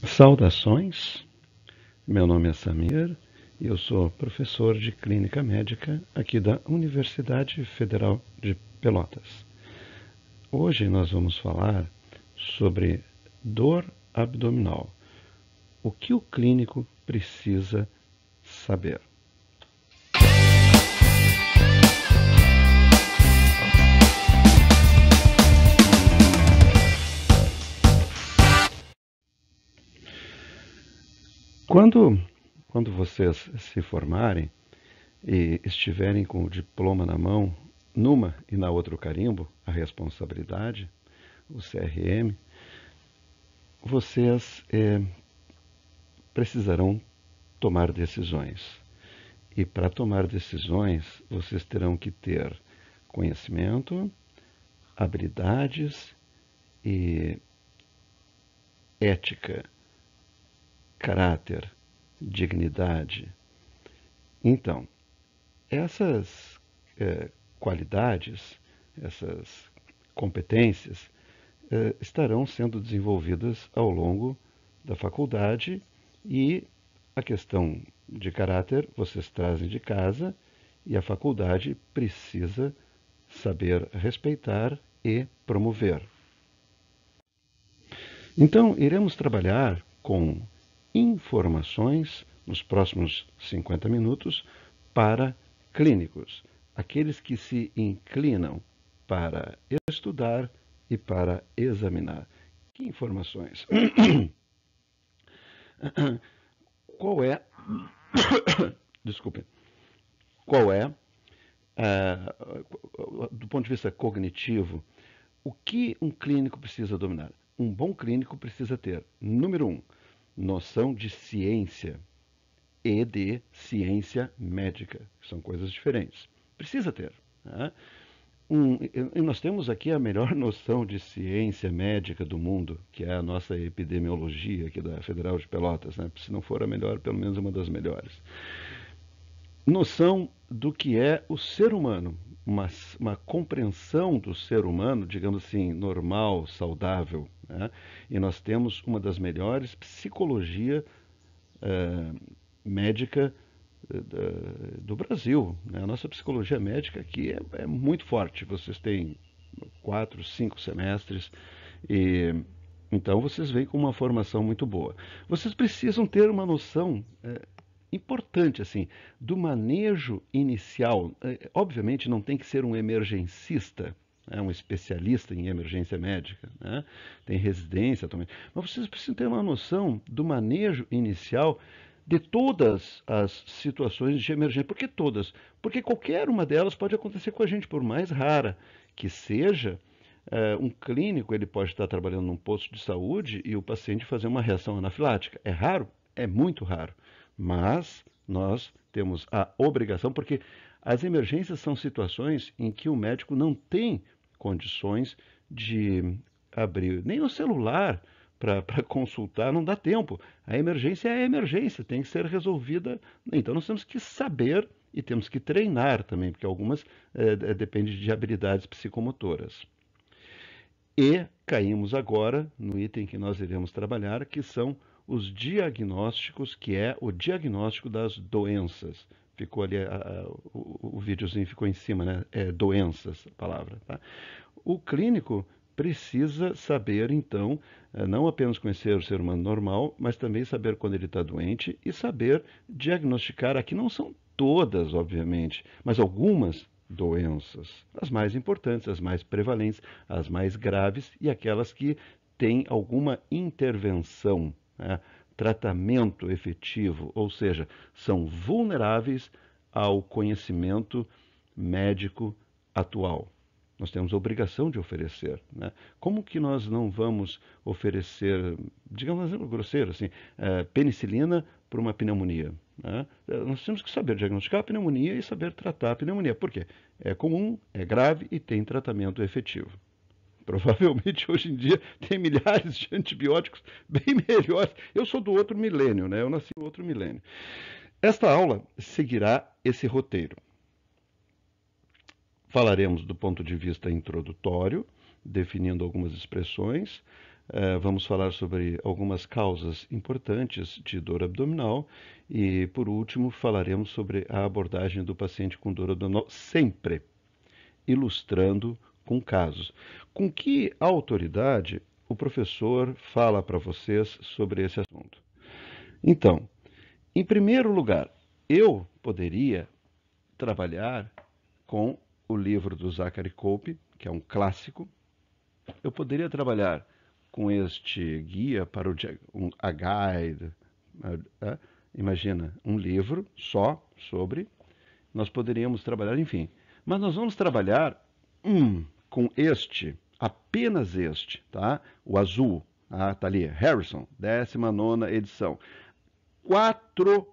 Saudações, meu nome é Samir e eu sou professor de Clínica Médica aqui da Universidade Federal de Pelotas. Hoje nós vamos falar sobre dor abdominal. O que o clínico precisa saber? Quando vocês se formarem e estiverem com o diploma na mão, numa e na outra o carimbo, a responsabilidade, o CRM, vocês precisarão tomar decisões. E para tomar decisões, vocês terão que ter conhecimento, habilidades e ética, caráter, dignidade. Então, essas qualidades, essas competências, estarão sendo desenvolvidas ao longo da faculdade e a questão de caráter vocês trazem de casa e a faculdade precisa saber respeitar e promover. Então, iremos trabalhar com informações nos próximos 50 minutos para clínicos, aqueles que se inclinam para estudar e para examinar. Que informações? Qual é, desculpe, qual é, do ponto de vista cognitivo, o que um clínico precisa dominar? Um bom clínico precisa ter, número 1, noção de ciência e de ciência médica, que são coisas diferentes. Precisa ter. Né? Nós temos aqui a melhor noção de ciência médica do mundo, que é a nossa epidemiologia aqui da Federal de Pelotas, né? Se não for a melhor, pelo menos uma das melhores. Noção do que é o ser humano, uma compreensão do ser humano, digamos assim, normal, saudável. Né? E nós temos uma das melhores psicologia médica do Brasil. Né? A nossa psicologia médica aqui é muito forte. Vocês têm 4, 5 semestres e então vocês vêm com uma formação muito boa. Vocês precisam ter uma noção importante assim do manejo inicial. Obviamente não tem que ser um emergencista, um especialista em emergência médica, né? Tem residência também, mas vocês precisam ter uma noção do manejo inicial de todas as situações de emergência. Por que todas? Porque qualquer uma delas pode acontecer com a gente, por mais rara que seja. Um clínico ele pode estar trabalhando num posto de saúde e o paciente fazer uma reação anafilática. É raro? É muito raro. Mas nós temos a obrigação, porque as emergências são situações em que o médico não tem condições de abrir nem o celular para consultar, não dá tempo. A emergência é a emergência, tem que ser resolvida. Então nós temos que saber e temos que treinar também, porque algumas dependem de habilidades psicomotoras. E caímos agora no item que nós iremos trabalhar, que são os diagnósticos, que é o diagnóstico das doenças. Ficou ali, o videozinho ficou em cima, né? É doenças, a palavra. Tá? O clínico precisa saber, então, não apenas conhecer o ser humano normal, mas também saber quando ele está doente e saber diagnosticar. Aqui não são todas, obviamente, mas algumas doenças, as mais importantes, as mais prevalentes, as mais graves e aquelas que têm alguma intervenção, né? Tratamento efetivo, ou seja, são vulneráveis ao conhecimento médico atual. Nós temos a obrigação de oferecer. Né? Como que nós não vamos oferecer, digamos grosseiro assim, penicilina para uma pneumonia? Né? Nós temos que saber diagnosticar a pneumonia e saber tratar a pneumonia. Por quê? É comum, é grave e tem tratamento efetivo. Provavelmente hoje em dia tem milhares de antibióticos bem melhores. Eu sou do outro milênio, né? Eu nasci no outro milênio. Esta aula seguirá esse roteiro. Falaremos do ponto de vista introdutório, definindo algumas expressões. Vamos falar sobre algumas causas importantes de dor abdominal e, por último, falaremos sobre a abordagem do paciente com dor abdominal, sempre ilustrando com casos. Com que autoridade o professor fala para vocês sobre esse assunto? Então, em primeiro lugar, eu poderia trabalhar com o livro do Zachary Cope, que é um clássico. Eu poderia trabalhar com este guia para a guide, imagina, um livro só sobre, nós poderíamos trabalhar, enfim. Mas nós vamos trabalhar com este, apenas este, tá? O azul, tá ali, Harrison, 19ª edição. 4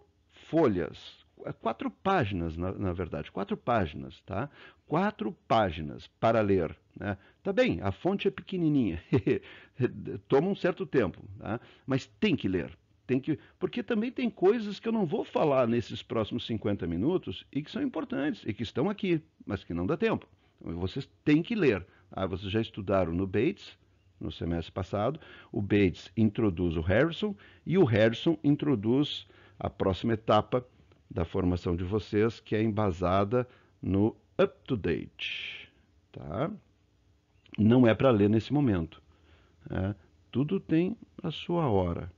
folhas, 4 páginas, na verdade, 4 páginas, tá? 4 páginas para ler, né? Tá bem, a fonte é pequenininha, toma um certo tempo, tá? Mas tem que ler, porque também tem coisas que eu não vou falar nesses próximos 50 minutos e que são importantes e que estão aqui, mas que não dá tempo. Vocês têm que ler. Vocês já estudaram no Bates, no semestre passado. O Bates introduz o Harrison e o Harrison introduz a próxima etapa da formação de vocês, que é embasada no up-to-date. Tá? Não é para ler nesse momento. Tudo tem a sua hora.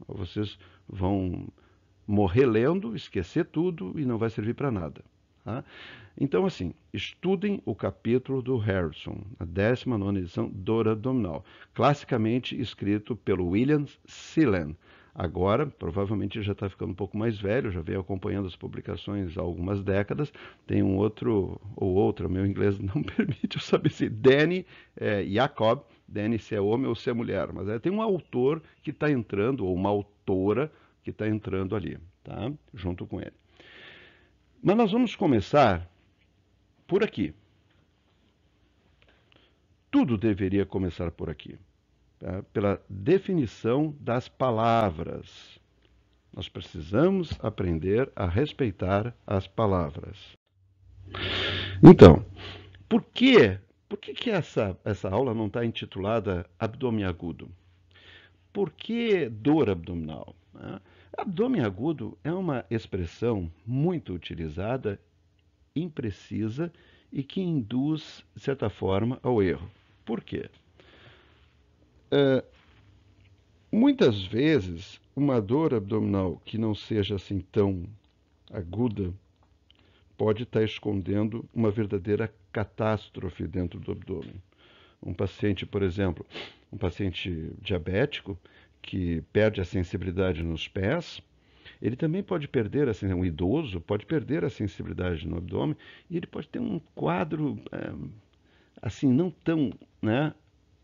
Vocês vão morrer lendo, esquecer tudo e não vai servir para nada. Tá? Então, assim, estudem o capítulo do Harrison, a 19ª edição, dor abdominal, classicamente escrito pelo William Seelen. Agora, provavelmente já está ficando um pouco mais velho, já veio acompanhando as publicações há algumas décadas. Tem um outro ou outra, meu inglês não permite eu saber se Danny Jacob, Danny se é homem ou se é mulher, mas tem um autor que está entrando, ou uma autora que está entrando ali, tá? Junto com ele. Mas nós vamos começar por aqui. Tudo deveria começar por aqui, tá? Pela definição das palavras. Nós precisamos aprender a respeitar as palavras. Então, por que essa aula não está intitulada abdômen agudo? Por que dor abdominal? Abdômen agudo é uma expressão muito utilizada, imprecisa e que induz, de certa forma, ao erro. Por quê? Muitas vezes, uma dor abdominal que não seja assim tão aguda pode estar escondendo uma verdadeira catástrofe dentro do abdômen. Um paciente, por exemplo, um paciente diabético que perde a sensibilidade nos pés, ele também pode perder, um idoso pode perder a sensibilidade no abdômen e ele pode ter um quadro assim não tão, né,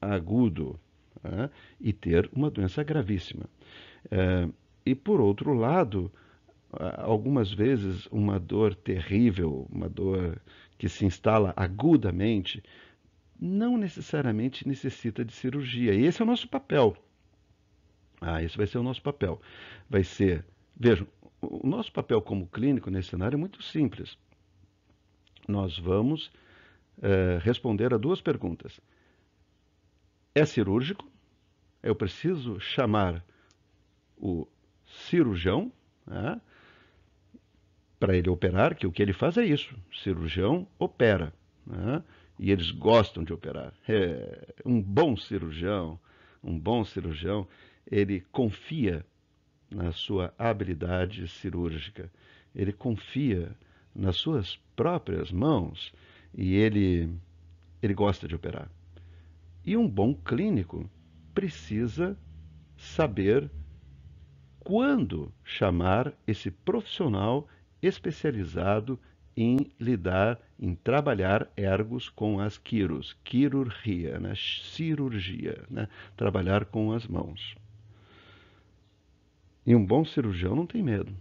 agudo, e ter uma doença gravíssima. E por outro lado, algumas vezes uma dor terrível, uma dor que se instala agudamente, não necessariamente necessita de cirurgia. E esse é o nosso papel. Esse vai ser o nosso papel. Vai ser, vejam, o nosso papel como clínico nesse cenário é muito simples. Nós vamos responder a 2 perguntas. É cirúrgico? Eu preciso chamar o cirurgião, para ele operar, que o que ele faz é isso. Cirurgião opera. E eles gostam de operar. Um bom cirurgião, ele confia na sua habilidade cirúrgica, ele confia nas suas próprias mãos e ele gosta de operar. E um bom clínico precisa saber quando chamar esse profissional especializado em lidar, em trabalhar ergos com as quiros, quirurgia, né? Cirurgia, né? Trabalhar com as mãos. E um bom cirurgião não tem medo,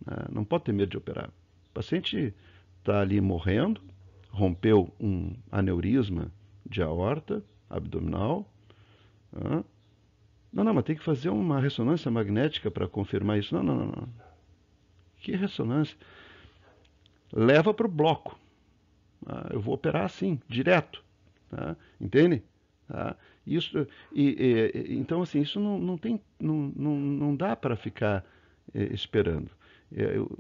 né? Não pode ter medo de operar. O paciente está ali morrendo, rompeu um aneurisma de aorta abdominal. Não, mas tem que fazer uma ressonância magnética para confirmar isso. Não. Que ressonância? Leva para o bloco. Eu vou operar assim, direto. Entende? Tá? Isso, então, assim, isso não dá para ficar esperando.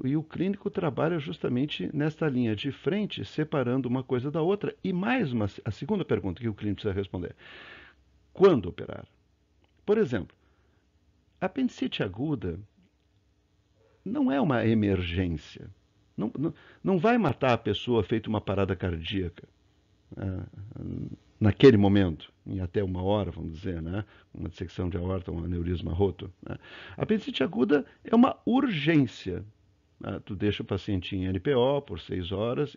E o clínico trabalha justamente nesta linha de frente, separando uma coisa da outra. E mais uma, a segunda pergunta que o clínico precisa responder: quando operar? Por exemplo, apendicite aguda não é uma emergência. Não, não, não vai matar a pessoa feito uma parada cardíaca, né, naquele momento, em até uma hora, vamos dizer, né? Uma dissecção de aorta, um aneurisma roto. Né? A apendicite aguda é uma urgência. Né? Tu deixa o paciente em NPO por 6 horas.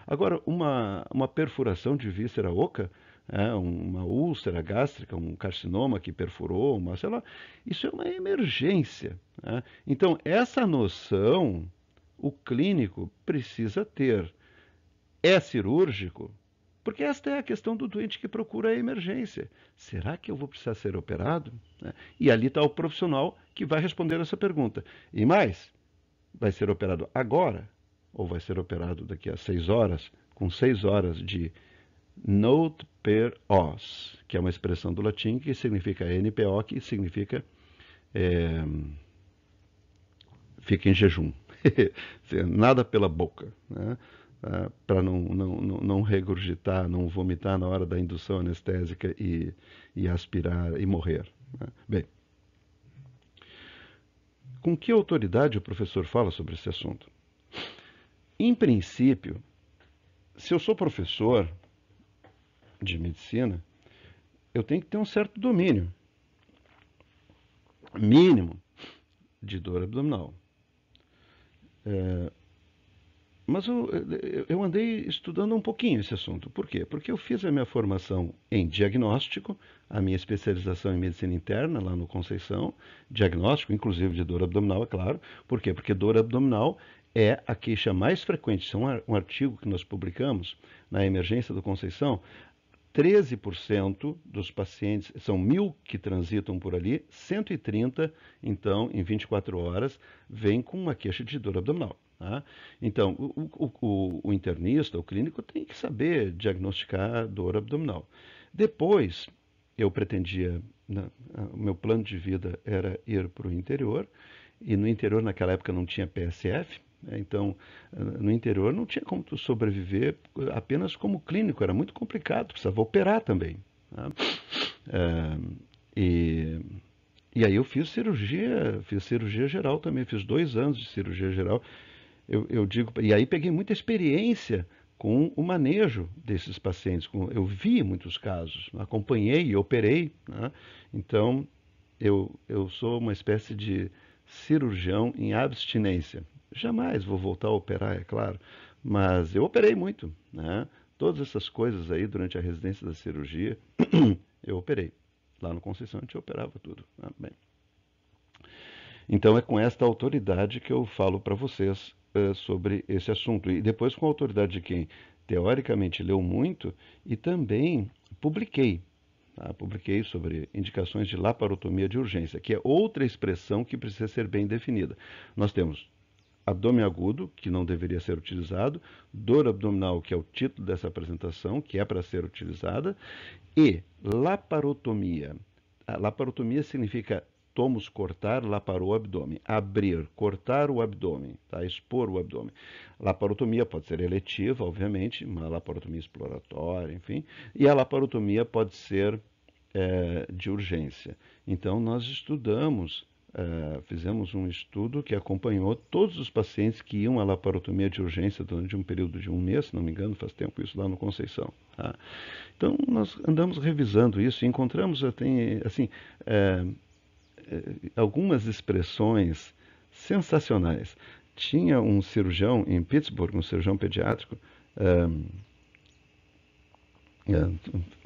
Agora, uma perfuração de víscera oca, uma úlcera gástrica, um carcinoma que perfurou, sei lá, isso é uma emergência. Né? Então, essa noção o clínico precisa ter. É cirúrgico? Porque esta é a questão do doente que procura a emergência. Será que eu vou precisar ser operado? Né? E ali está o profissional que vai responder essa pergunta. E mais, vai ser operado agora? Ou vai ser operado daqui a 6 horas? Com 6 horas de note per os, que é uma expressão do latim que significa NPO, que significa é, fica em jejum. Nada pela boca. Né? Para não regurgitar, não vomitar na hora da indução anestésica e aspirar e morrer. Né? Bem, com que autoridade o professor fala sobre esse assunto? Em princípio, se eu sou professor de medicina, eu tenho que ter um certo domínio mínimo de dor abdominal. Mas eu andei estudando um pouquinho esse assunto. Por quê? Porque eu fiz a minha formação em diagnóstico, a minha especialização em medicina interna, lá no Conceição, diagnóstico, inclusive de dor abdominal, é claro. Por quê? Porque dor abdominal é a queixa mais frequente. Isso é um artigo que nós publicamos na emergência do Conceição. 13% dos pacientes, são 1.000 que transitam por ali, 130, então, em 24 horas, vêm com uma queixa de dor abdominal. Tá? Então, o internista, o clínico, tem que saber diagnosticar dor abdominal. Depois, eu pretendia, o meu plano de vida era ir para o interior, e no interior, naquela época, não tinha PSF, então, no interior não tinha como tu sobreviver apenas como clínico, era muito complicado, precisava operar também. Tá? E, e aí eu fiz cirurgia geral também, fiz 2 anos de cirurgia geral. Eu digo, e aí peguei muita experiência com o manejo desses pacientes. Eu vi muitos casos, acompanhei e operei. Né? Então, eu sou uma espécie de cirurgião em abstinência. Jamais vou voltar a operar, é claro, mas eu operei muito. Né? Todas essas coisas aí durante a residência da cirurgia, eu operei. Lá no Conceição a gente operava tudo. Né? Bem, então é com esta autoridade que eu falo para vocês sobre esse assunto. E depois com a autoridade de quem teoricamente leu muito e também publiquei. Tá? Publiquei sobre indicações de laparotomia de urgência, que é outra expressão que precisa ser bem definida. Nós temos abdômen agudo, que não deveria ser utilizado, dor abdominal, que é o título dessa apresentação, que é para ser utilizada, e laparotomia. A laparotomia significa tomos cortar, laparou o abdômen. Abrir, cortar o abdômen, tá? Expor o abdômen. Laparotomia pode ser eletiva, obviamente, uma laparotomia exploratória, enfim. E a laparotomia pode ser de urgência. Então, nós estudamos, fizemos um estudo que acompanhou todos os pacientes que iam à laparotomia de urgência durante um período de 1 mês, se não me engano, faz tempo isso lá no Conceição. Tá? Então, nós andamos revisando isso e encontramos, assim, algumas expressões sensacionais. Tinha um cirurgião em Pittsburgh, um cirurgião pediátrico,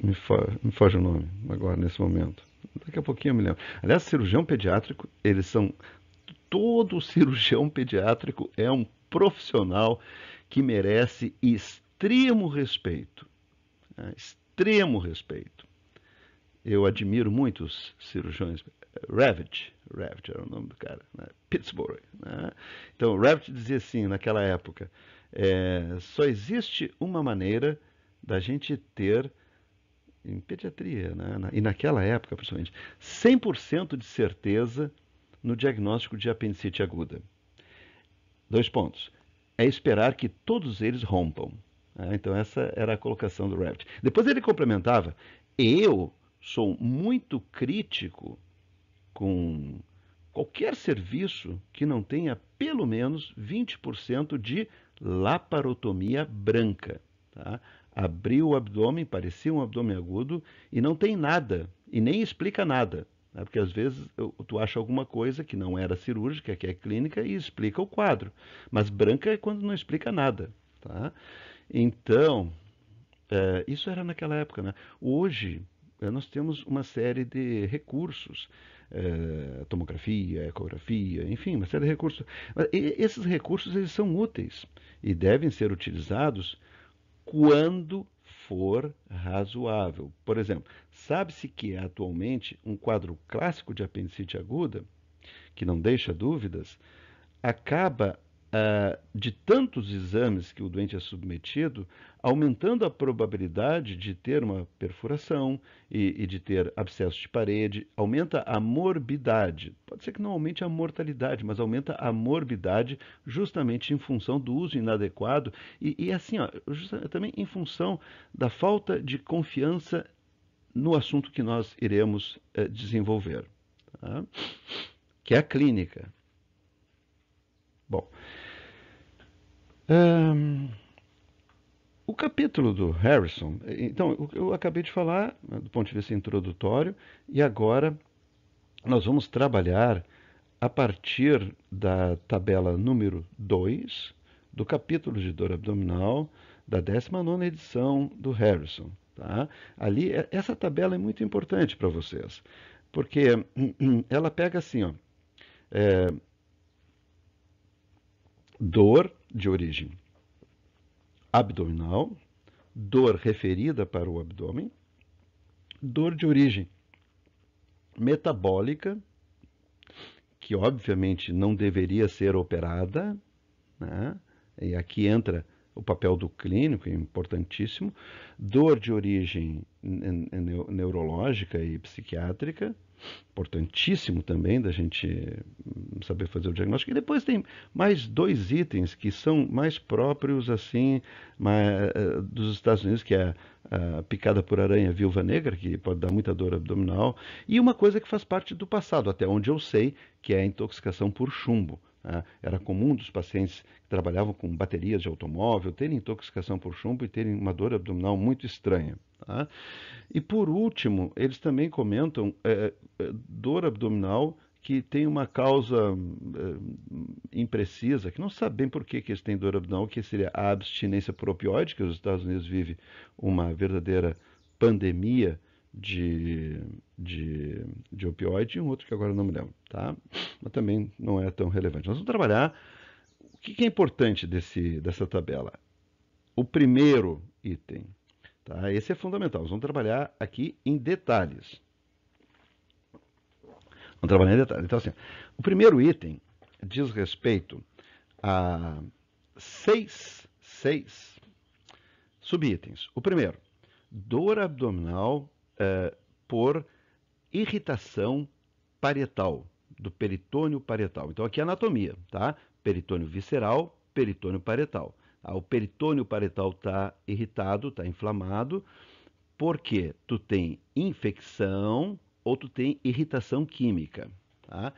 me foge o nome agora nesse momento. Daqui a pouquinho eu me lembro. Aliás, cirurgião pediátrico, todo cirurgião pediátrico é um profissional que merece extremo respeito. Né? Extremo respeito. Eu admiro muitos cirurgiões. Ravitch era o nome do cara, né? Pittsburgh. Né? Então, Ravitch dizia assim, naquela época, só existe uma maneira da gente ter em pediatria, né? E naquela época, principalmente, 100% de certeza no diagnóstico de apendicite aguda. 2 pontos. É esperar que todos eles rompam. Então, essa era a colocação do Rabbit. Depois ele complementava: eu sou muito crítico com qualquer serviço que não tenha pelo menos 20% de laparotomia branca. Tá? Abriu o abdômen, parecia um abdômen agudo, e não tem nada, e nem explica nada. Né? Porque às vezes tu acha alguma coisa que não era cirúrgica, que é clínica, e explica o quadro. Mas branca é quando não explica nada. Tá? Então, isso era naquela época, né? Hoje, nós temos uma série de recursos, tomografia, ecografia, enfim, uma série de recursos. Mas esses recursos eles são úteis e devem ser utilizados quando for razoável. Por exemplo, sabe-se que atualmente um quadro clássico de apendicite aguda, que não deixa dúvidas, acaba de tantos exames que o doente é submetido, aumentando a probabilidade de ter uma perfuração e de ter abscesso de parede, aumenta a morbidade. Pode ser que não aumente a mortalidade, mas aumenta a morbidade justamente em função do uso inadequado e assim, ó, também em função da falta de confiança no assunto que nós iremos desenvolver, tá? Que é a clínica. Bom, o capítulo do Harrison, então, eu acabei de falar do ponto de vista introdutório, e agora nós vamos trabalhar a partir da tabela número 2 do capítulo de dor abdominal da 19ª edição do Harrison. Tá? Ali, essa tabela é muito importante para vocês, porque ela pega assim, ó, dor de origem abdominal, dor referida para o abdômen, dor de origem metabólica, que obviamente não deveria ser operada, né? E aqui entra o papel do clínico, importantíssimo, dor de origem neurológica e psiquiátrica, importantíssimo também da gente saber fazer o diagnóstico. E depois tem mais 2 itens que são mais próprios assim dos Estados Unidos, que é a picada por aranha viúva negra, que pode dar muita dor abdominal, e uma coisa que faz parte do passado, até onde eu sei, que é a intoxicação por chumbo. Era comum dos pacientes que trabalhavam com baterias de automóvel terem intoxicação por chumbo e terem uma dor abdominal muito estranha. Tá? E por último, eles também comentam dor abdominal que tem uma causa imprecisa, que não sabe bem por que eles têm dor abdominal, que seria a abstinência por opioide, que os Estados Unidos vive uma verdadeira pandemia de opioide, e um outro que agora não me lembro, tá? Mas também não é tão relevante. Nós vamos trabalhar o que é importante dessa tabela. O primeiro item, tá? Esse é fundamental. Nós vamos trabalhar aqui em detalhes. Vamos trabalhar em detalhes. Então, assim, o primeiro item diz respeito a 6 subitens. O primeiro, dor abdominal por irritação parietal, do peritônio parietal. Então, aqui é anatomia, tá? Peritônio visceral, peritônio parietal. O peritônio parietal está irritado, está inflamado, porque tu tem infecção ou tu tem irritação química, tá?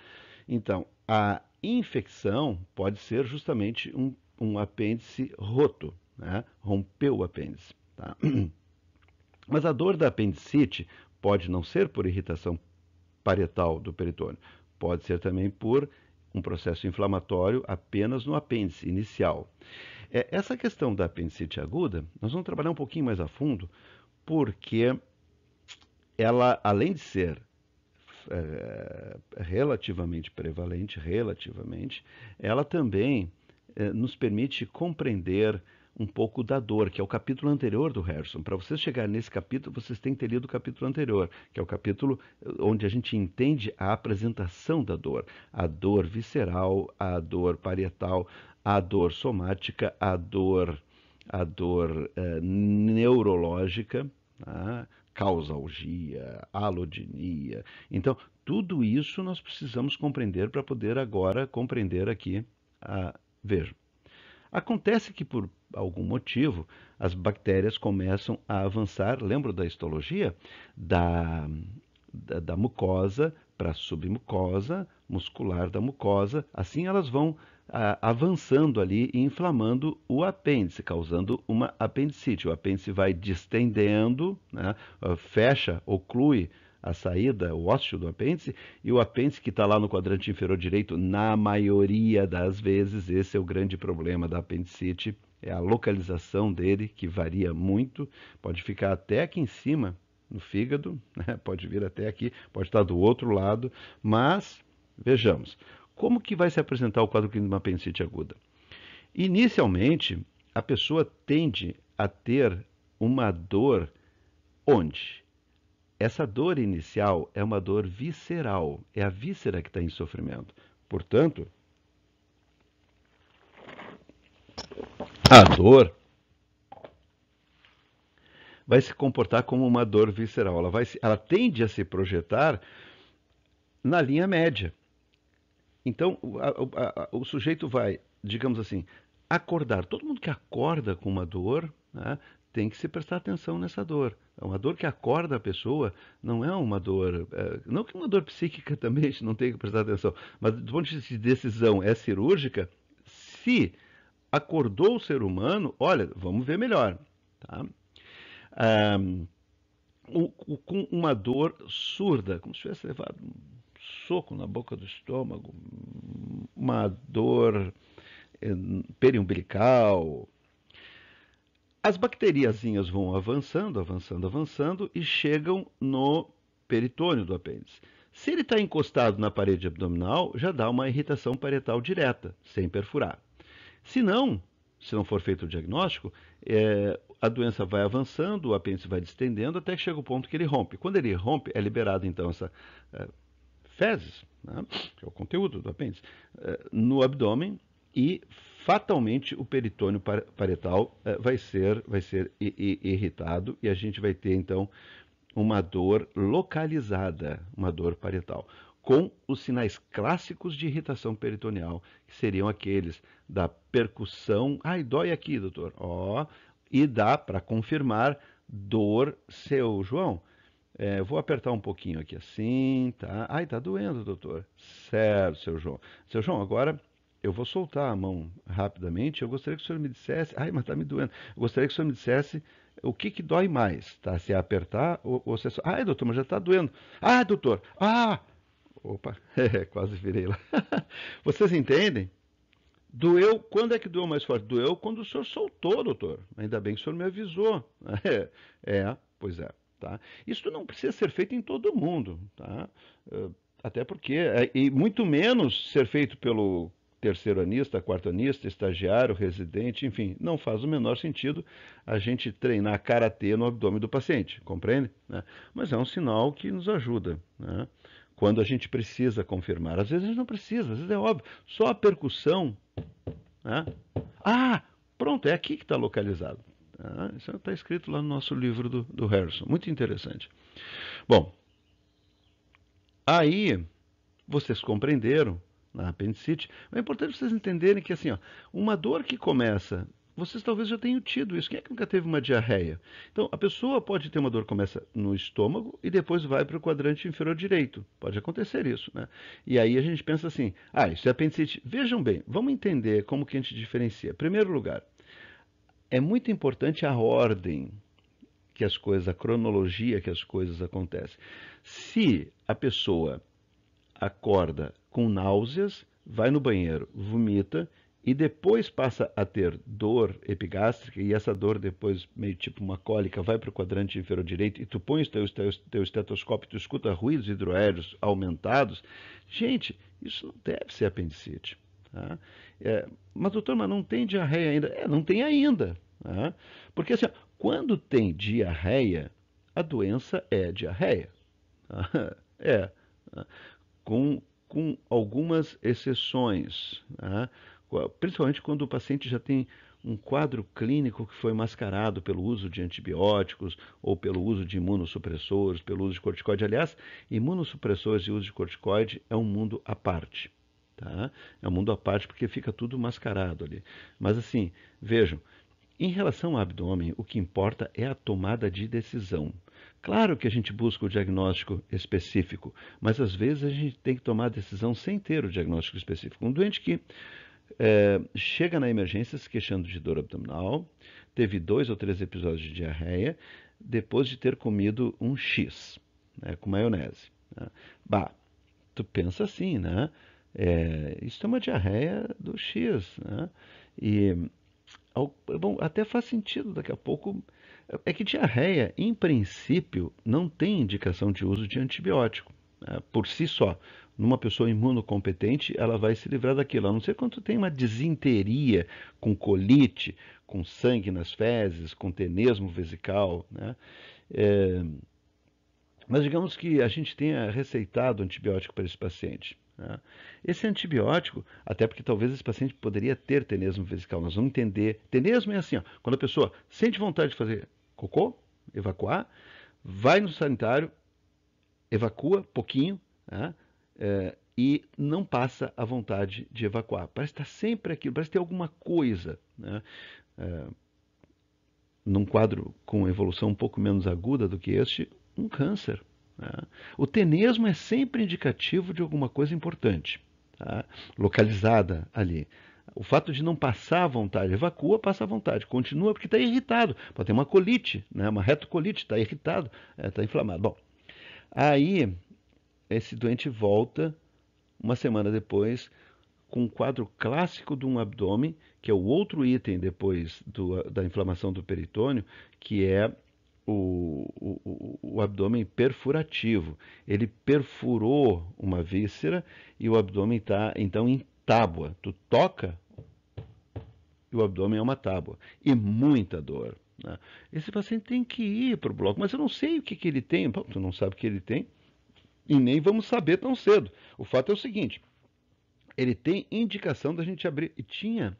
Então, a infecção pode ser justamente um apêndice roto, né? Rompeu o apêndice, tá? Mas a dor da apendicite pode não ser por irritação parietal do peritônio, pode ser também por um processo inflamatório apenas no apêndice inicial. Essa questão da apendicite aguda, nós vamos trabalhar um pouquinho mais a fundo, porque ela, além de ser relativamente prevalente, ela também nos permite compreender um pouco da dor, que é o capítulo anterior do Harrison. Para vocês chegarem nesse capítulo, vocês têm que ter lido o capítulo anterior, que é o capítulo onde a gente entende a apresentação da dor. A dor visceral, a dor parietal, a dor somática, a dor neurológica, tá? causalgia, alodinia. Então, tudo isso nós precisamos compreender para poder agora compreender aqui. Veja, acontece que por algum motivo as bactérias começam a avançar, lembra da histologia? Da mucosa para a submucosa, muscular da mucosa, assim elas vão avançando ali e inflamando o apêndice, causando uma apendicite. O apêndice vai distendendo, né, fecha, oclui a saída, o ósseo do apêndice, e o apêndice que está lá no quadrante inferior direito, na maioria das vezes, esse é o grande problema da apendicite, é a localização dele, que varia muito, pode ficar até aqui em cima, no fígado, né? Pode vir até aqui, pode estar do outro lado, mas vejamos, como que vai se apresentar o quadro clínico de uma apendicite aguda? Inicialmente, a pessoa tende a ter uma dor onde? Essa dor inicial é uma dor visceral, é a víscera que está em sofrimento. Portanto, a dor vai se comportar como uma dor visceral. Ela tende a se projetar na linha média. Então, o sujeito vai, digamos assim, acordar. Todo mundo que acorda com uma dor, né, tem que se prestar atenção nessa dor. Uma dor que acorda a pessoa não é uma dor, não que uma dor psíquica também a gente não tem que prestar atenção, mas do ponto de vista de decisão é cirúrgica, se acordou o ser humano, olha, vamos ver melhor. Tá? Com uma dor surda, como se tivesse levado um soco na boca do estômago, uma dor periumbilical. As bacteriazinhas vão avançando, avançando, avançando e chegam no peritônio do apêndice. Se ele está encostado na parede abdominal, já dá uma irritação parietal direta, sem perfurar. Se não for feito o diagnóstico, a doença vai avançando, o apêndice vai distendendo até que chega o ponto que ele rompe. Quando ele rompe, é liberado então essa fezes, né, que é o conteúdo do apêndice, no abdômen e fatalmente o peritônio parietal vai ser irritado e a gente vai ter então uma dor localizada, uma dor parietal, com os sinais clássicos de irritação peritoneal, que seriam aqueles da percussão. Ai, dói aqui, doutor. E dá para confirmar dor, seu João. Vou apertar um pouquinho aqui assim, tá? Ai, tá doendo, doutor. Certo, seu João. Seu João, agora eu vou soltar a mão rapidamente. Eu gostaria que o senhor me dissesse. Ai, mas tá me doendo. Eu gostaria que o senhor me dissesse o que dói mais, tá? Se é apertar ou se é só. Ai, doutor, mas já tá doendo. Ah, doutor. Ah! Opa, quase virei lá. Vocês entendem? Doeu, quando é que doeu mais forte? Doeu quando o senhor soltou, doutor. Ainda bem que o senhor me avisou. Pois é. Tá? Isso não precisa ser feito em todo mundo. Tá? Até porque, e muito menos ser feito pelo terceiro anista, quarto anista, estagiário, residente, enfim, não faz o menor sentido a gente treinar karatê no abdômen do paciente, compreende? Né? Mas é um sinal que nos ajuda, né? Quando a gente precisa confirmar. Às vezes a gente não precisa, às vezes é óbvio. Só a percussão. Né? Ah, pronto, é aqui que está localizado. Isso está escrito lá no nosso livro do Harrison. Muito interessante. Bom, aí vocês compreenderam na apendicite. É importante vocês entenderem que assim, uma dor que começa, vocês talvez já tenham tido isso. Quem é que nunca teve uma diarreia? Então, a pessoa pode ter uma dor que começa no estômago e depois vai para o quadrante inferior direito. Pode acontecer isso, né? E aí a gente pensa assim, isso é apendicite. Vejam bem, vamos entender como que a gente diferencia. Em primeiro lugar, é muito importante a ordem que as coisas, a cronologia que as coisas acontecem. Se a pessoa acorda com náuseas, vai no banheiro, vomita e depois passa a ter dor epigástrica e essa dor depois, meio tipo uma cólica, vai para o quadrante inferior direito e tu põe o teu estetoscópio e tu escuta ruídos hidroaéreos aumentados, gente, isso não deve ser apendicite. Tá? Mas doutor, mas não tem diarreia ainda? Não tem ainda. Tá? Porque assim, quando tem diarreia, a doença é diarreia. Tá? Com algumas exceções, né? Principalmente quando o paciente já tem um quadro clínico que foi mascarado pelo uso de antibióticos ou pelo uso de imunossupressores, pelo uso de corticoide. Aliás, imunossupressores e uso de corticoide é um mundo à parte. Tá? É um mundo à parte porque fica tudo mascarado ali. Mas assim, vejam, em relação ao abdômen, o que importa é a tomada de decisão. Claro que a gente busca o diagnóstico específico, mas às vezes a gente tem que tomar a decisão sem ter o diagnóstico específico. Um doente que chega na emergência se queixando de dor abdominal, teve 2 ou 3 episódios de diarreia, depois de ter comido um X, né, com maionese. Né? Bah, tu pensa assim, né? Isso é uma diarreia do X, né? E, bom, até faz sentido daqui a pouco. É que diarreia, em princípio, não tem indicação de uso de antibiótico, né, por si só. Numa pessoa imunocompetente, ela vai se livrar daquilo. A não ser quando tu tem uma disenteria com colite, com sangue nas fezes, com tenesmo vesical, né? É, mas digamos que a gente tenha receitado antibiótico para esse paciente. Né? Esse antibiótico, até porque talvez esse paciente poderia ter tenesmo vesical, nós vamos entender. Tenesmo é assim, ó, quando a pessoa sente vontade de fazer cocô, evacuar, vai no sanitário, evacua pouquinho, né? E não passa a vontade de evacuar. Parece estar sempre aquilo, parece ter alguma coisa, né? Num quadro com evolução um pouco menos aguda do que este, um câncer. Né? O tenesmo é sempre indicativo de alguma coisa importante, tá? Localizada ali. O fato de não passar à vontade, evacua, passa à vontade, continua porque está irritado. Pode ter uma colite, né? Uma retocolite, está irritado, está inflamado. Bom, aí esse doente volta uma semana depois com um quadro clássico de um abdômen, que é o outro item depois da inflamação do peritônio, que é o abdômen perfurativo. Ele perfurou uma víscera e o abdômen está, então, em tábua. Tu toca e o abdômen é uma tábua. E muita dor. Né? Esse paciente tem que ir para o bloco, mas eu não sei o que, que ele tem. Bom, tu não sabe o que ele tem e nem vamos saber tão cedo. O fato é o seguinte, ele tem indicação da gente abrir, e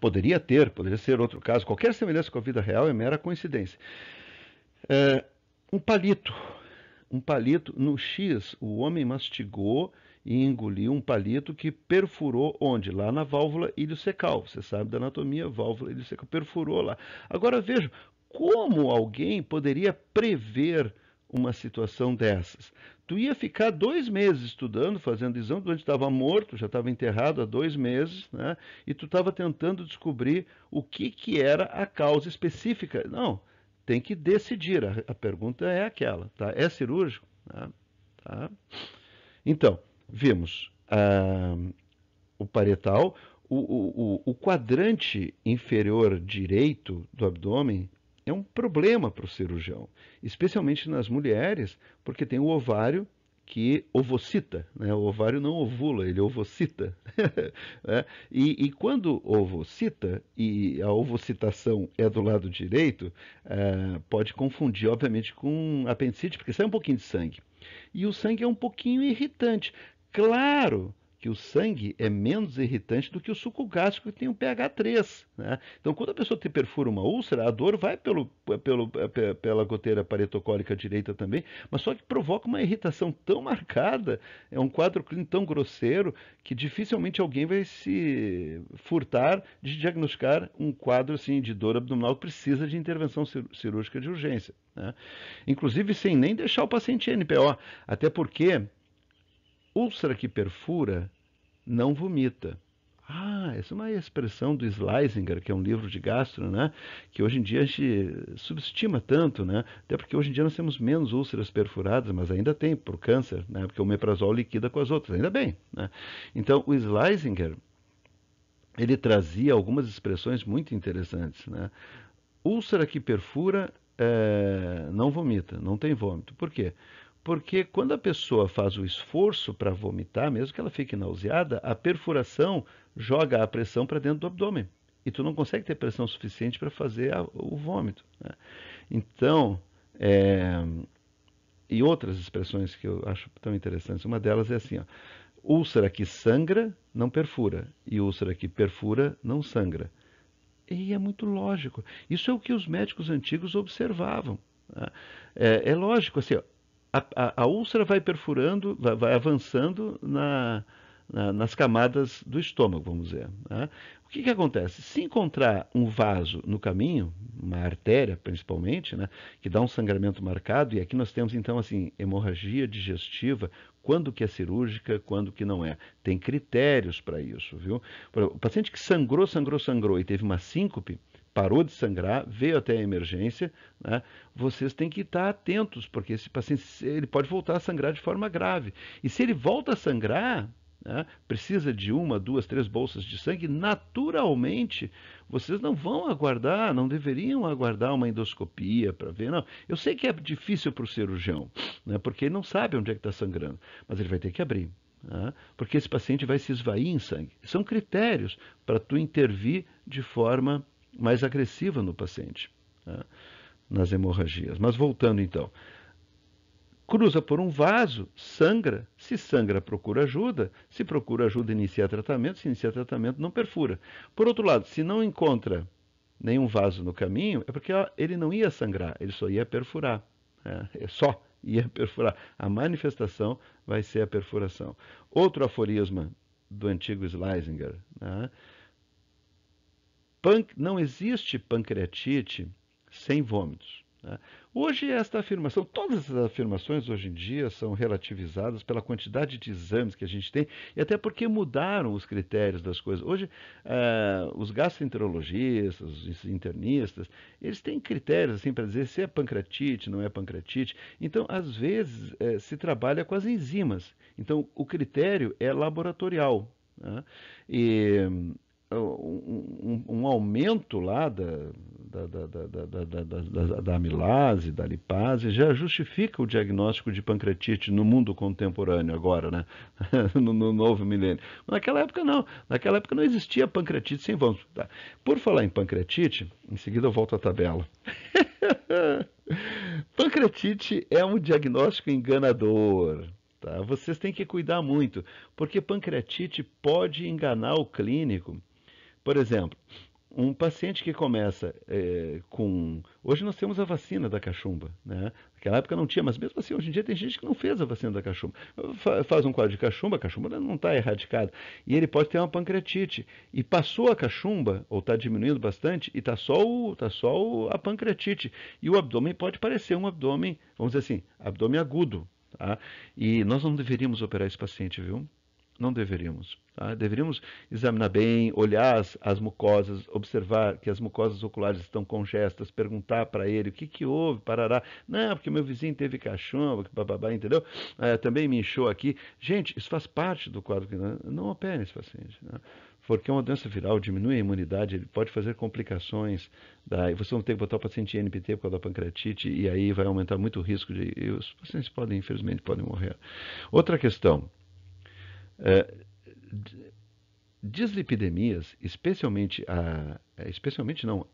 poderia ser outro caso, qualquer semelhança com a vida real é mera coincidência. Um palito, no X, o homem mastigou e engoliu um palito que perfurou onde? Lá na válvula iliocecal. Você sabe da anatomia, válvula iliocecal, perfurou lá. Agora veja, como alguém poderia prever uma situação dessas? Tu ia ficar 2 meses estudando, fazendo exame, o doente estava morto, já estava enterrado há 2 meses, né? E tu estava tentando descobrir o que, que era a causa específica. Não, tem que decidir. A pergunta é aquela, tá? É cirúrgico? Tá? Então, vimos o parietal, o quadrante inferior direito do abdômen é um problema para o cirurgião, especialmente nas mulheres, porque tem o ovário que ovocita, né? O ovário não ovula, ele ovocita. Né? E quando ovocita, e a ovocitação é do lado direito, pode confundir, obviamente, com apendicite, porque sai um pouquinho de sangue. E o sangue é um pouquinho irritante. Claro que o sangue é menos irritante do que o suco gástrico, que tem um pH 3. Né? Então, quando a pessoa te perfura uma úlcera, a dor vai pela goteira paretocólica direita também, mas só que provoca uma irritação tão marcada, é um quadro clínico tão grosseiro, que dificilmente alguém vai se furtar de diagnosticar um quadro assim, de dor abdominal que precisa de intervenção cirúrgica de urgência. Né? Inclusive sem nem deixar o paciente NPO, até porque úlcera que perfura não vomita. Essa é uma expressão do Sleisinger, que é um livro de gastro, né? Que hoje em dia a gente subestima tanto, né? Até porque hoje em dia nós temos menos úlceras perfuradas, mas ainda tem por câncer, né? Porque o omeprazol liquida com as outras, ainda bem, né? Então o Sleisinger, ele trazia algumas expressões muito interessantes, né? Úlcera que perfura não vomita, não tem vômito. Por quê? Porque quando a pessoa faz o esforço para vomitar, mesmo que ela fique nauseada, a perfuração joga a pressão para dentro do abdômen. E tu não consegue ter pressão suficiente para fazer o vômito. Né? Então, e outras expressões que eu acho tão interessantes, uma delas é assim, ó, Úlcera que sangra, não perfura. E úlcera que perfura, não sangra. E é muito lógico. Isso é o que os médicos antigos observavam. Né? É lógico, assim, ó, a úlcera vai perfurando, vai avançando nas camadas do estômago, vamos dizer. Né? O que acontece? Se encontrar um vaso no caminho, uma artéria principalmente, né, que dá um sangramento marcado, e aqui nós temos então assim, hemorragia digestiva, quando que é cirúrgica, quando que não é. Tem critérios para isso, viu? O paciente que sangrou e teve uma síncope, parou de sangrar, veio até a emergência, né? Vocês têm que estar atentos, porque esse paciente ele pode voltar a sangrar de forma grave. E se ele volta a sangrar, né, precisa de uma, duas, três bolsas de sangue, naturalmente vocês não vão aguardar, não deveriam aguardar uma endoscopia para ver, não. Eu sei que é difícil para o cirurgião, né, porque ele não sabe onde é que está sangrando, mas ele vai ter que abrir. Né, porque esse paciente vai se esvair em sangue. São critérios para tu intervir de forma mais agressiva no paciente, né, nas hemorragias. Mas voltando então, cruza por um vaso, sangra. Se sangra, procura ajuda. Se procura ajuda, inicia tratamento. Se inicia tratamento, não perfura. Por outro lado, se não encontra nenhum vaso no caminho, é porque ele não ia sangrar, ele só ia perfurar. Só ia perfurar. A manifestação vai ser a perfuração. Outro aforisma do antigo Schlesinger, né? Não existe pancreatite sem vômitos. Né? Hoje esta afirmação, todas essas afirmações hoje em dia são relativizadas pela quantidade de exames que a gente tem e até porque mudaram os critérios das coisas. Hoje os gastroenterologistas, os internistas, eles têm critérios assim para dizer se é pancreatite, não é pancreatite. Então, às vezes, se trabalha com as enzimas. Então, o critério é laboratorial. Né? E um aumento lá da amilase, da lipase, já justifica o diagnóstico de pancreatite no mundo contemporâneo agora, né? no novo milênio. Naquela época não. Naquela época não existia pancreatite sem vômito. Tá? Por falar em pancreatite, em seguida eu volto à tabela. Pancreatite é um diagnóstico enganador. Tá? Vocês têm que cuidar muito, porque pancreatite pode enganar o clínico. Por exemplo, um paciente que começa com. Hoje nós temos a vacina da cachumba, né? Naquela época não tinha, mas mesmo assim, hoje em dia tem gente que não fez a vacina da cachumba. Faz um quadro de cachumba, a cachumba não está erradicada. E ele pode ter uma pancreatite. E passou a cachumba, ou está diminuindo bastante, e está só a pancreatite. E o abdômen pode parecer um abdômen, vamos dizer assim, abdômen agudo. Tá? E nós não deveríamos operar esse paciente, viu? Não deveríamos. Tá? Deveríamos examinar bem, olhar as mucosas, observar que as mucosas oculares estão congestas, perguntar para ele o que houve, parará. Não, porque meu vizinho teve cachumba, bababá, entendeu? Também me inchou aqui. Gente, isso faz parte do quadro. Não opere esse paciente. Né? Porque é uma doença viral, diminui a imunidade, ele pode fazer complicações. Você não tem que botar o paciente em NPT por causa da pancreatite, e aí vai aumentar muito o risco de. E os pacientes podem, infelizmente, podem morrer. Outra questão. Dislipidemias, especialmente não,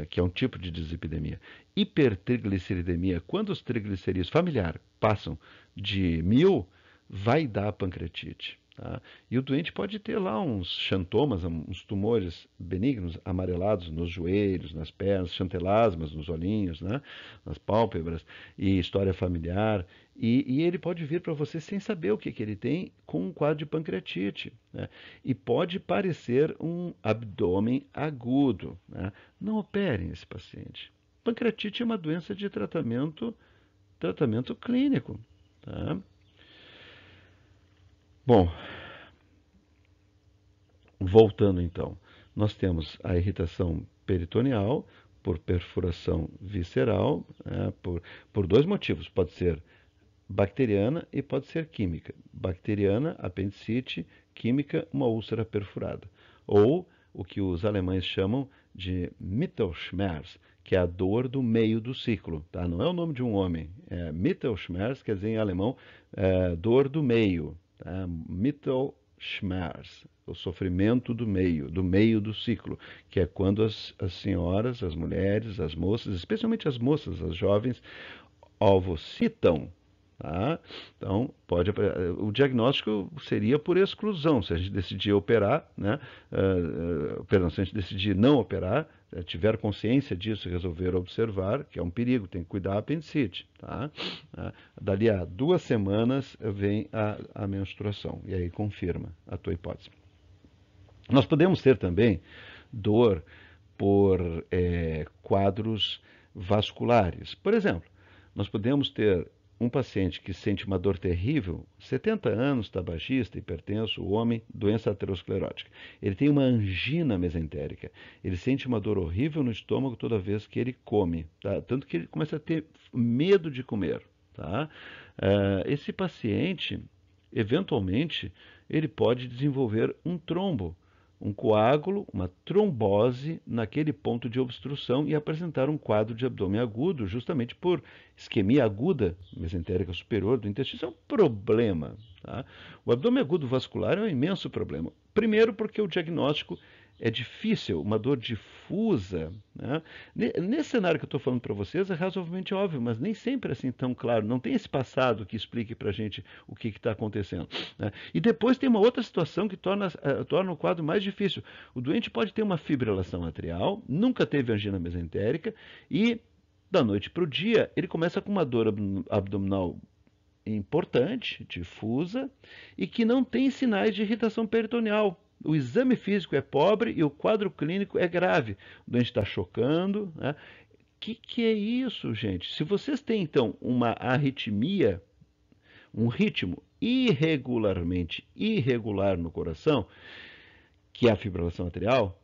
que é um tipo de dislipidemia, hipertrigliceridemia, quando os triglicerídeos familiar passam de 1000, vai dar pancreatite. Tá? E o doente pode ter lá uns xantomas, uns tumores benignos amarelados nos joelhos, nas pernas, chantelasmas nos olhinhos, né? Nas pálpebras, e história familiar. E ele pode vir para você sem saber o que ele tem, com um quadro de pancreatite. Né? E pode parecer um abdômen agudo. Né? Não operem esse paciente. Pancreatite é uma doença de tratamento clínico. Tá? Bom, voltando então, nós temos a irritação peritoneal por perfuração visceral, por dois motivos. Pode ser bacteriana e pode ser química. Bacteriana, apendicite, química, uma úlcera perfurada. Ou o que os alemães chamam de Mittelschmerz, que é a dor do meio do ciclo. Tá? Não é o nome de um homem. Mittelschmerz quer dizer em alemão dor do meio. Tá? Mittelschmerz, o sofrimento do meio do ciclo, que é quando as senhoras, as mulheres, as moças, especialmente as moças, as jovens, ovocitam. Tá? Então, O diagnóstico seria por exclusão, se a gente decidir operar, né? Perdão, se a gente decidir não operar, tiver consciência disso e resolver observar, que é um perigo, tem que cuidar da apendicite, tá? Dali a 2 semanas vem a menstruação, e aí confirma a tua hipótese. Nós podemos ter também dor por quadros vasculares. Por exemplo, nós podemos ter um paciente que sente uma dor terrível, 70 anos, tabagista, hipertenso, homem, doença aterosclerótica. Ele tem uma angina mesentérica. Ele sente uma dor horrível no estômago toda vez que ele come, tá? Tanto que ele começa a ter medo de comer, tá? Esse paciente, eventualmente, ele pode desenvolver um trombo, um coágulo, uma trombose naquele ponto de obstrução e apresentar um quadro de abdômen agudo, justamente por isquemia aguda mesentérica superior do intestino. Isso é um problema. Tá? O abdômen agudo vascular é um imenso problema. Primeiro porque o diagnóstico é difícil, uma dor difusa. Né? Nesse cenário que eu estou falando para vocês é razoavelmente óbvio, mas nem sempre é assim tão claro. Não tem esse passado que explique para a gente o que está acontecendo. Né? E depois tem uma outra situação que torna o quadro mais difícil. O doente pode ter uma fibrilação atrial, nunca teve angina mesentérica e da noite para o dia ele começa com uma dor abdominal importante, difusa, e que não tem sinais de irritação peritoneal. O exame físico é pobre e o quadro clínico é grave. O doente está chocando. Né? Que é isso, gente? Se vocês têm, então, uma arritmia, um ritmo irregularmente irregular no coração, que é a fibrilação atrial,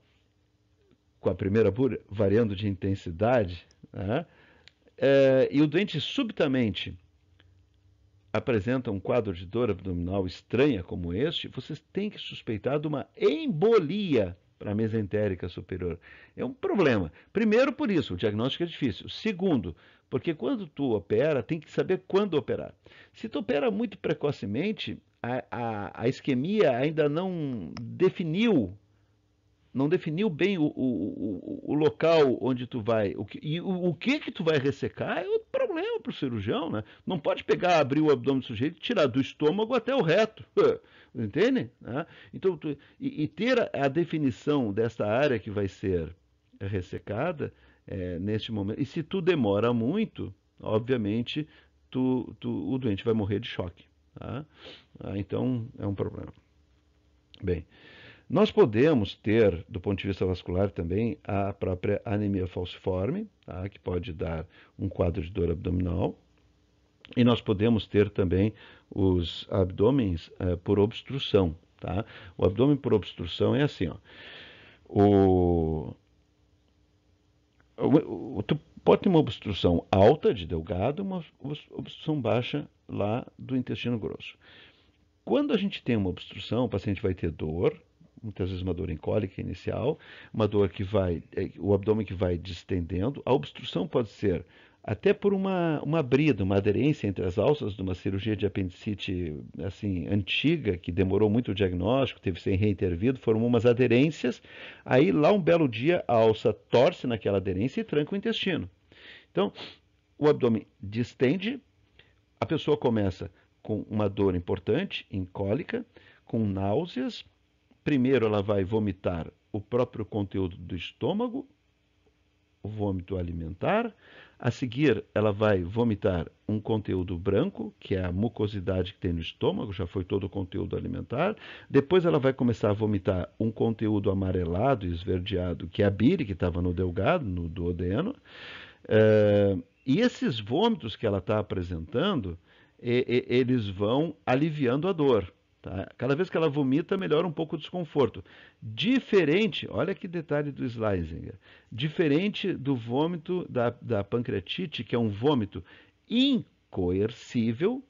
com a primeira variando de intensidade, né? E o doente subitamente apresenta um quadro de dor abdominal estranha como este, vocês têm que suspeitar de uma embolia para a mesentérica superior. É um problema. Primeiro, por isso, o diagnóstico é difícil. Segundo, porque quando tu opera, tem que saber quando operar. Se tu opera muito precocemente, a isquemia ainda não definiu bem o local onde tu vai, o que tu vai ressecar é outro problema para o cirurgião, né? Não pode pegar, abrir o abdômen do sujeito e tirar do estômago até o reto, entende? Então, ter a definição dessa área que vai ser ressecada neste momento, e se tu demora muito, obviamente, o doente vai morrer de choque, tá? Então, é um problema. Bem, nós podemos ter, do ponto de vista vascular também, a própria anemia falciforme, tá? Que pode dar um quadro de dor abdominal. E nós podemos ter também os abdômenes por obstrução. Tá? O abdômen por obstrução é assim. Ó. Tu pode ter uma obstrução alta de delgado, uma obstrução baixa lá do intestino grosso. Quando a gente tem uma obstrução, o paciente vai ter dor, muitas vezes uma dor em cólica inicial, uma dor que o abdômen que vai distendendo. A obstrução pode ser até por uma brida, uma aderência entre as alças de uma cirurgia de apendicite assim, antiga, que demorou muito o diagnóstico, teve que ser reintervido, formou umas aderências, aí lá um belo dia a alça torce naquela aderência e tranca o intestino. Então, o abdômen distende, a pessoa começa com uma dor importante, em cólica, com náuseas. Primeiro ela vai vomitar o próprio conteúdo do estômago, o vômito alimentar. A seguir, ela vai vomitar um conteúdo branco, que é a mucosidade que tem no estômago, já foi todo o conteúdo alimentar. Depois ela vai começar a vomitar um conteúdo amarelado e esverdeado, que é a bile, que estava no delgado, no duodeno. E esses vômitos que ela está apresentando, eles vão aliviando a dor. Tá? Cada vez que ela vomita, melhora um pouco o desconforto. Diferente, olha que detalhe do Schlesinger, diferente do vômito da pancreatite, que é um vômito incoercível,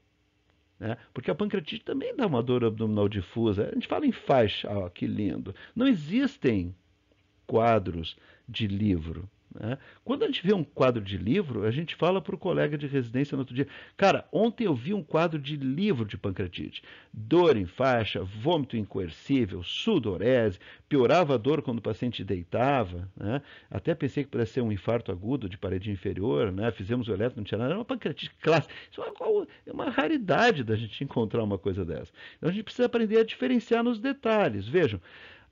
né? Porque a pancreatite também dá uma dor abdominal difusa. A gente fala em faixa, que lindo. Não existem quadros de livro. né? Quando a gente vê um quadro de livro, a gente fala para o colega de residência no outro dia: cara, ontem eu vi um quadro de livro de pancreatite. Dor em faixa, vômito incoercível, sudorese, piorava a dor quando o paciente deitava, né? Até pensei que pudesse ser um infarto agudo de parede inferior, né? Fizemos o eletro, não tinha nada, era uma pancreatite clássica. Isso é uma raridade da gente encontrar uma coisa dessa. Então a gente precisa aprender a diferenciar nos detalhes. Vejam,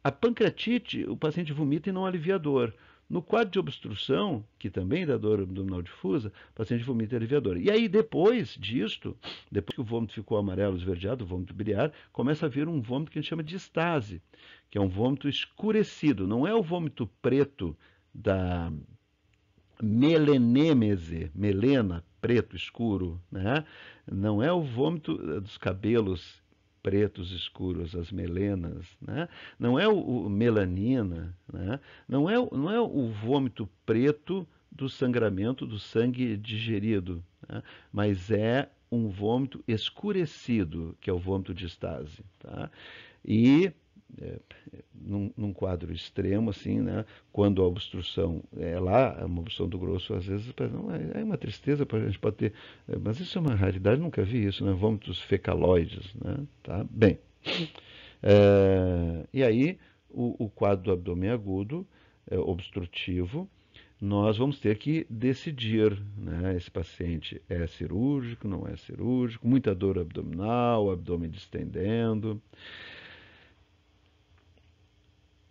a pancreatite, o paciente vomita e não alivia a dor. No quadro de obstrução, que também dá dor abdominal difusa, o paciente vomita e alivia a dor. E aí, depois disto, depois que o vômito ficou amarelo, esverdeado, o vômito biliar, começa a vir um vômito que a gente chama de estase, que é um vômito escurecido. Não é o vômito preto da melenêmese, melena, preto, escuro, né? Não é o vômito dos cabelos pretos escuros, as melenas, né? Não é o melanina, né? Não é o vômito preto do sangramento do sangue digerido, né? Mas é um vômito escurecido, que é o vômito de estase, tá? E é, num quadro extremo, assim, né? Quando a obstrução é lá, é uma obstrução do grosso, às vezes não, é uma tristeza, a gente pode ter, mas isso é uma raridade, nunca vi isso, né? Vômitos fecaloides, né? Tá? Bem, e aí o quadro do abdômen agudo, obstrutivo, nós vamos ter que decidir, né? Esse paciente é cirúrgico, não é cirúrgico, muita dor abdominal, abdômen distendendo.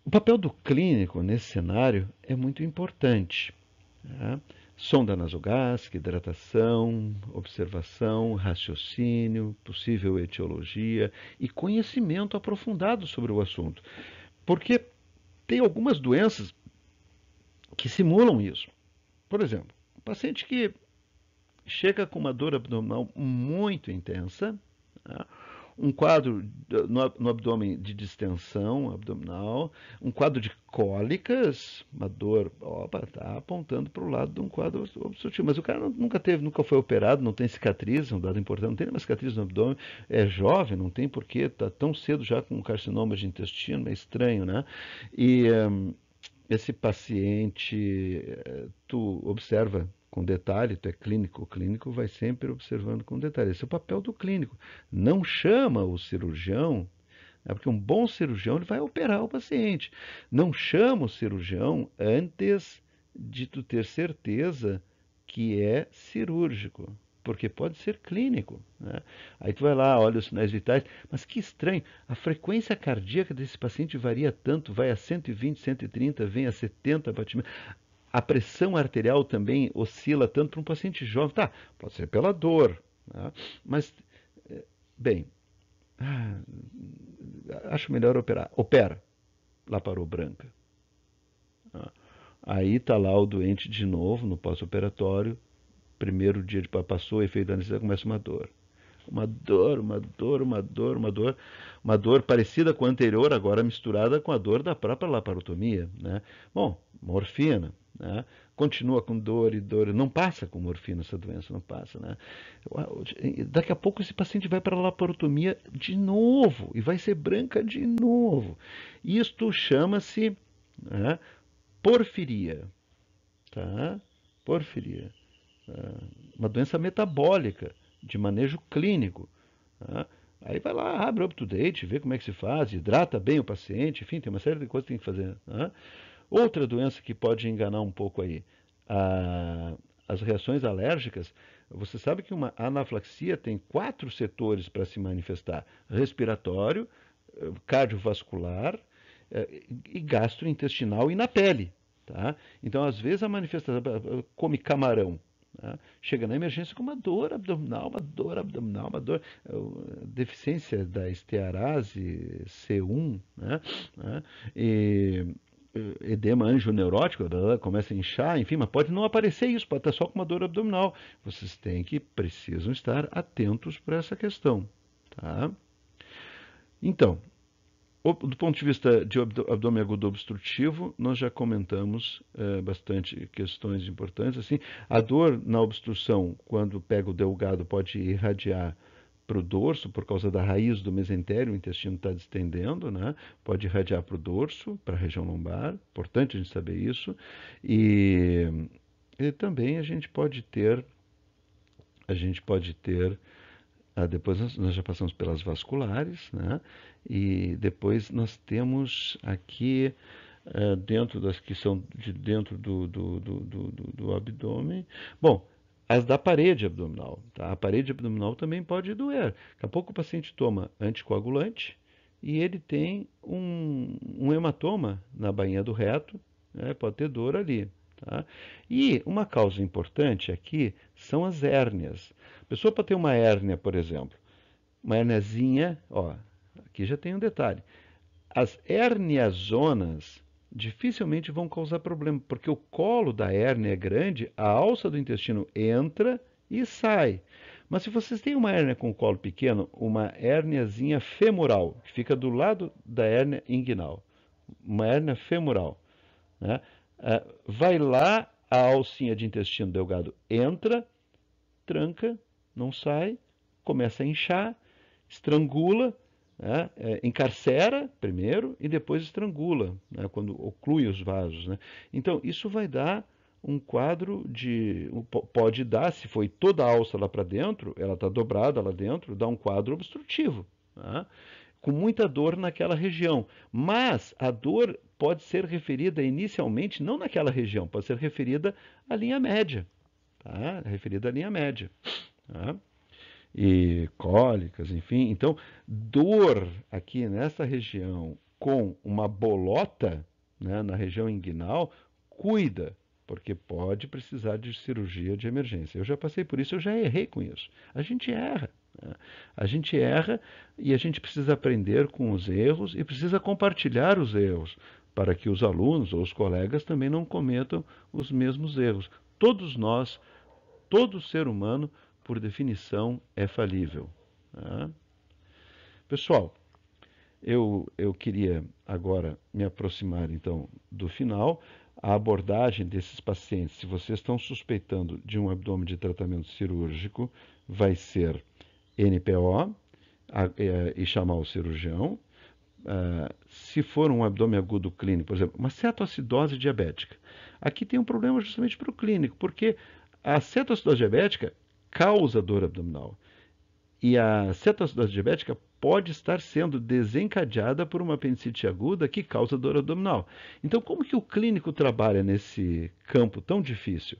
O papel do clínico nesse cenário é muito importante, né? Sonda nasogástrica, hidratação, observação, raciocínio, possível etiologia e conhecimento aprofundado sobre o assunto. Porque tem algumas doenças que simulam isso. Por exemplo, um paciente que chega com uma dor abdominal muito intensa, né? Um quadro no abdômen de distensão abdominal, um quadro de cólicas, uma dor, opa, está apontando para o lado de um quadro obstrutivo. Mas o cara nunca foi operado, não tem cicatriz, um dado importante, não tem nenhuma cicatriz no abdômen, é jovem, não tem porquê, está tão cedo já com carcinoma de intestino, é estranho, né? E esse paciente, tu observa com detalhe, tu é clínico, o clínico vai sempre observando com detalhe. Esse é o papel do clínico. Não chama o cirurgião, né, porque um bom cirurgião ele vai operar o paciente. Não chama o cirurgião antes de tu ter certeza que é cirúrgico, porque pode ser clínico, né? Aí tu vai lá, olha os sinais vitais, mas que estranho, a frequência cardíaca desse paciente varia tanto, vai a 120, 130, vem a 70 batimentos. A pressão arterial também oscila tanto para um paciente jovem. Tá, pode ser pela dor, né? Mas, bem, acho melhor operar. Opera. Lá parou branca. Aí está lá o doente de novo no pós-operatório. Primeiro dia de passou o efeito da anestesia, começa uma dor. Uma dor, uma dor, uma dor, uma dor. Uma dor parecida com a anterior, agora misturada com a dor da própria laparotomia, né? Bom, morfina, né? Continua com dor e dor. Não passa com morfina essa doença, não passa, né? Daqui a pouco esse paciente vai para a laparotomia de novo e vai ser branca de novo. Isto chama-se, né, porfiria, tá? Porfiria. Uma doença metabólica de manejo clínico, tá? Aí vai lá, abre o UpToDate, vê como é que se faz, hidrata bem o paciente, enfim, tem uma série de coisas que tem que fazer, tá? Outra doença que pode enganar um pouco aí, as reações alérgicas. Você sabe que uma anafilaxia tem 4 setores para se manifestar: respiratório, cardiovascular, e gastrointestinal e na pele, tá? Então, às vezes, a manifestação, come camarão, né? Chega na emergência com uma dor abdominal, uma dor, deficiência da estearase C1, né? E edema angioneurótico, começa a inchar, enfim, mas pode não aparecer isso, pode estar só com uma dor abdominal. Vocês precisam estar atentos para essa questão, tá? Então, do ponto de vista de abdômen agudo obstrutivo, nós já comentamos bastante questões importantes. Assim, a dor na obstrução, quando pega o delgado, pode irradiar para o dorso por causa da raiz do mesentério, o intestino está distendendo, né? Pode irradiar para o dorso, para a região lombar, importante a gente saber isso. E, e também a gente pode ter depois nós já passamos pelas vasculares, né? E depois nós temos aqui dentro das que são de dentro do abdômen. Bom, as da parede abdominal, tá? A parede abdominal também pode doer. Daqui a pouco o paciente toma anticoagulante e ele tem um hematoma na bainha do reto, né? Pode ter dor ali. Tá? E uma causa importante aqui são as hérnias. A pessoa para ter uma hérnia, por exemplo, uma hérniazinha, ó, aqui já tem um detalhe. As herniazonas dificilmente vão causar problema, porque o colo da hérnia é grande, a alça do intestino entra e sai. Mas se vocês têm uma hérnia com colo pequeno, uma hérniazinha femoral, que fica do lado da hérnia inguinal, uma hérnia femoral, né? Vai lá, a alcinha de intestino delgado entra, tranca, não sai, começa a inchar, estrangula, né? Encarcera primeiro e depois estrangula, né? Quando oclui os vasos, né? Então, isso vai dar um quadro pode dar, se foi toda a alça lá para dentro, ela está dobrada lá dentro, dá um quadro obstrutivo, tá? Com muita dor naquela região. Mas a dor pode ser referida inicialmente não naquela região, pode ser referida à linha média, tá? Referida à linha média, tá? E cólicas, enfim. Então, dor aqui nessa região com uma bolota, né, na região inguinal, cuida, porque pode precisar de cirurgia de emergência. Eu já passei por isso, eu já errei com isso. A gente erra, né? A gente erra e a gente precisa aprender com os erros e precisa compartilhar os erros para que os alunos ou os colegas também não cometam os mesmos erros. Todos nós, todo ser humano, por definição, é falível, tá? Pessoal, eu queria agora me aproximar, então, do final. A abordagem desses pacientes, se vocês estão suspeitando de um abdômen de tratamento cirúrgico, vai ser NPO e chamar o cirurgião. Se for um abdômen agudo clínico, por exemplo, uma cetoacidose diabética. Aqui tem um problema justamente para o clínico, porque a cetoacidose diabética causa dor abdominal. E a cetoacidose diabética pode estar sendo desencadeada por uma apendicite aguda que causa dor abdominal. Então, como que o clínico trabalha nesse campo tão difícil?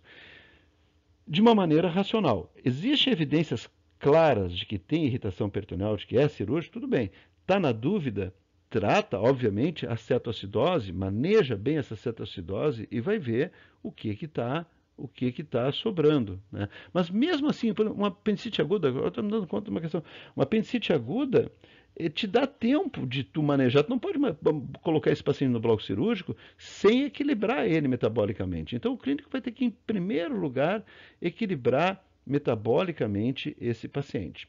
De uma maneira racional. Existem evidências claras de que tem irritação peritoneal, de que é cirúrgico, tudo bem. Está na dúvida? Trata, obviamente, a cetoacidose, maneja bem essa cetoacidose e vai ver o que está sobrando, né? Mas mesmo assim, uma apendicite aguda, eu estou me dando conta de uma questão, uma apendicite aguda te dá tempo de tu manejar, tu não pode colocar esse paciente no bloco cirúrgico sem equilibrar ele metabolicamente. Então o clínico vai ter que, em primeiro lugar, equilibrar metabolicamente esse paciente,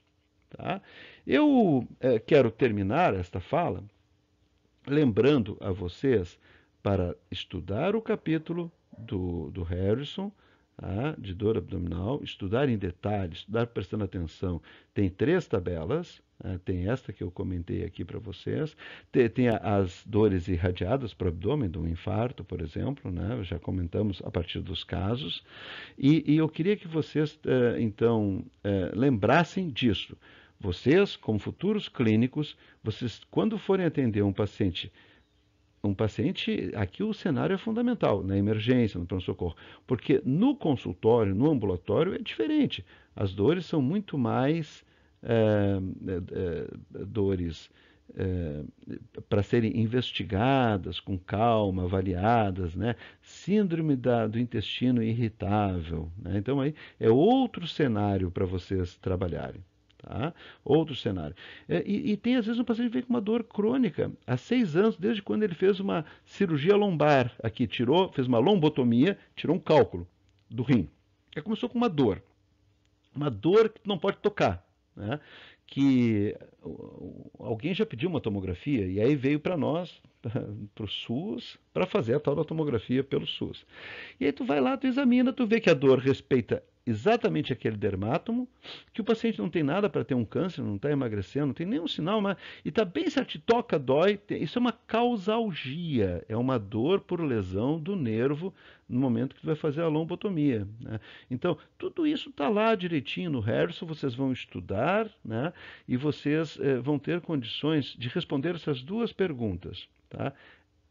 tá? Eu quero terminar esta fala lembrando a vocês para estudar o capítulo do Harrison, tá, de dor abdominal, estudar em detalhes, estudar prestando atenção. Tem 3 tabelas, tem esta que eu comentei aqui para vocês, tem as dores irradiadas para o abdômen, de um infarto, por exemplo, né, já comentamos a partir dos casos, e eu queria que vocês, então, lembrassem disso. Vocês, como futuros clínicos, vocês, quando forem atender um paciente, aqui o cenário é fundamental, na emergência, no pronto-socorro, porque no consultório, no ambulatório, é diferente. As dores são muito mais dores para serem investigadas com calma, avaliadas, né? Síndrome do intestino irritável, né? Então aí é outro cenário para vocês trabalharem. Tá? Outro cenário. E tem às vezes um paciente que vem com uma dor crônica há 6 anos, desde quando ele fez uma cirurgia lombar. Aqui fez uma lombotomia, tirou um cálculo do rim. Aí começou com uma dor que não pode tocar, né? Que alguém já pediu uma tomografia e aí veio para nós, para o SUS, para fazer a tal da tomografia pelo SUS. E aí tu vai lá, tu examina, tu vê que a dor respeita exatamente aquele dermátomo, que o paciente não tem nada para ter um câncer, não está emagrecendo, não tem nenhum sinal, mas, e está bem certo, toca, dói. Isso é uma causalgia, é uma dor por lesão do nervo no momento que tu vai fazer a lombotomia, né? Então, tudo isso está lá direitinho no Harrison, vocês vão estudar, né? E vocês vão ter condições de responder essas duas perguntas, tá?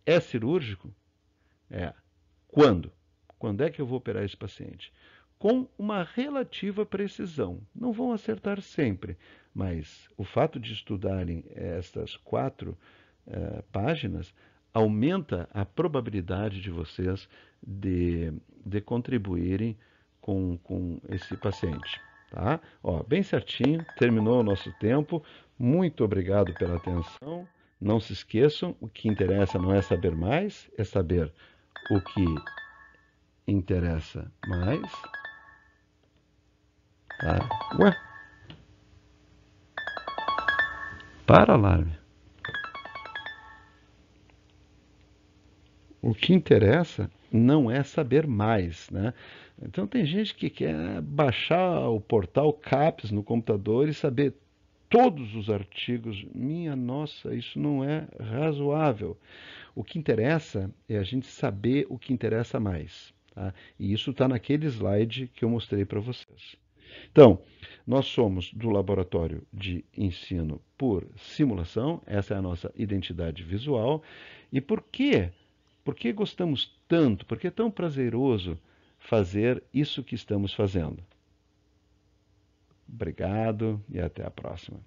É cirúrgico? É. Quando? Quando é que eu vou operar esse paciente? Com uma relativa precisão. Não vão acertar sempre, mas o fato de estudarem estas quatro páginas aumenta a probabilidade de vocês de contribuírem com esse paciente. Tá? Ó, bem certinho, terminou o nosso tempo. Muito obrigado pela atenção. Não se esqueçam, o que interessa não é saber mais, é saber o que interessa mais. Tá? Ué, para, alarme. O que interessa não é saber mais, né? Então tem gente que quer baixar o portal CAPES no computador e saber todos os artigos. Minha nossa, isso não é razoável. O que interessa é a gente saber o que interessa mais. Tá? E isso está naquele slide que eu mostrei para vocês. Então, nós somos do laboratório de ensino por simulação, essa é a nossa identidade visual. E por quê? Por que gostamos tanto? Por que é tão prazeroso fazer isso que estamos fazendo? Obrigado e até a próxima.